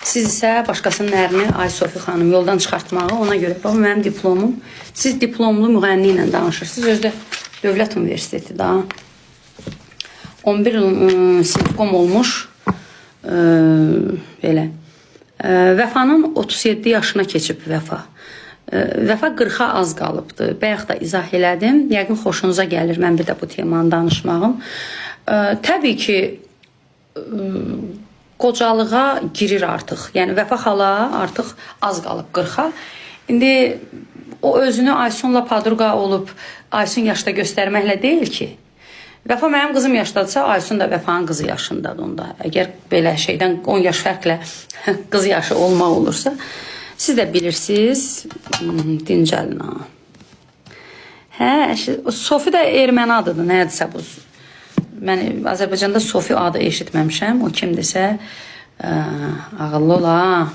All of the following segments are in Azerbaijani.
Siz isə başqasının ərini, ay Sofi xanım, yoldan çıxartmağı ona görə. Bax, mənim diplomum. Siz diplomlu müğənni ilə danışırsınız. Özdə Dövlət Universiteti daha. 11 il sinifkom olmuş. Belə. Vəfanın 37 yaşına keçib Vəfa. Vəfa 40-a az qalıbdı. Bayaq da izah elədim. Yəqin xoşunuza gəlir mən bir də bu temanı danışmağım. Təbii ki, qocalığa girir artıq. Yəni Vəfa xala artıq az qalıb 40-a. İndi o özünü Aysunla padruqa olub Aysun yaşda göstərməklə deyil ki. Vəfa mənim qızım yaşdadırsa, Aysun da Vəfanın qızı yaşındadır onda. Əgər belə şeydən 10 yaş fərqlə qız yaşı olmaq olursa, siz də bilirsiniz, dincəlin ha. Hə, Sofi də erməni adıdır, nədirsə bu. Mən Azərbaycanda Sofi adı eşitməmişəm, o kimdirsə, ağıllı ola.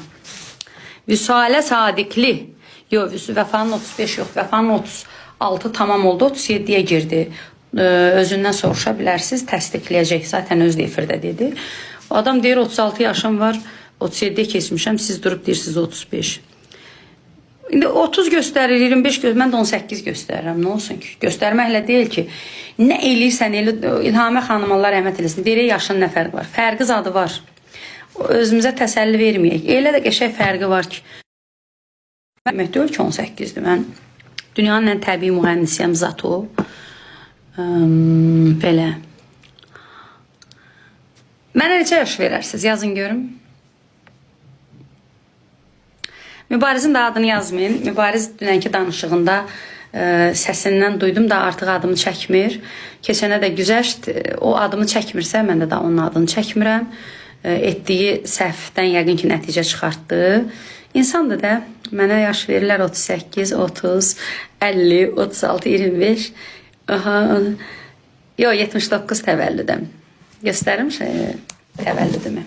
Vüsalə Sadiqli, yox, Vəfanın 35 yox, Vəfanın 36 tamam oldu, 37-yə girdi. Özündən soruşa bilərsiniz, təsdiqləyəcək, zaten öz efirdə dedi. O adam deyir 36 yaşım var, 37'ye keçmişəm, siz durub deyirsiniz 35. İndi 30 göstərir, 25 göstərir, mən də 18 göstərirəm, nə olsun ki? Göstərməklə deyil ki, nə eləyirsən, İlhamə xanım Allah rəhmət eləsin, deyir yaşın nə fərq var? Fərqi zadı var. Özümüzə təsəlli verməyək. Elə də qəşəng fərqi var ki. Demək deyil ki 18'dir, mən dünyanın ən təbii mühəndisiyəm zato. Belə. Mənə neçə yaş verərsiniz? Yazın görüm. Mübarizin də adını yazmayın. Mübariz dünənki danışığında səsindən duydum da artıq adımı çəkmir. Keçənə də güzəşt o adımı çəkmirsə, mən də onun adını çəkmirəm. Etdiyi səhvdən yəqin ki, nəticə çıxartdı. İnsandır da, mənə yaş verirlər 38, 30, 50, 36, 25. Aha. Yo, 79 təvəllüdəm. Göstərim təvəllüdümü.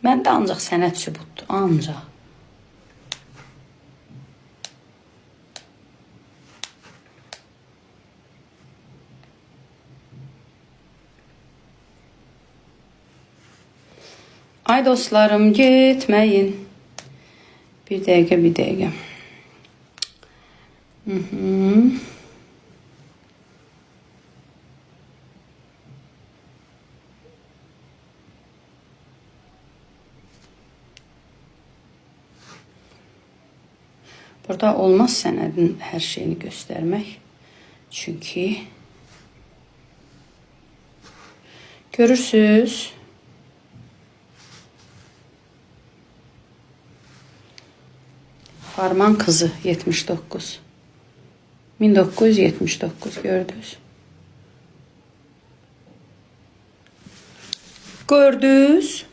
Mən də ancaq sənət sübutdur, ancaq. Ay dostlarım, getməyin. Bir dəqiqə, bir dəqiqə. Burada olmaz sənədin hər şeyini göstərmək. Çünki görürsünüz, Harman kızı 79. 1979 gördünüz. Gördünüz.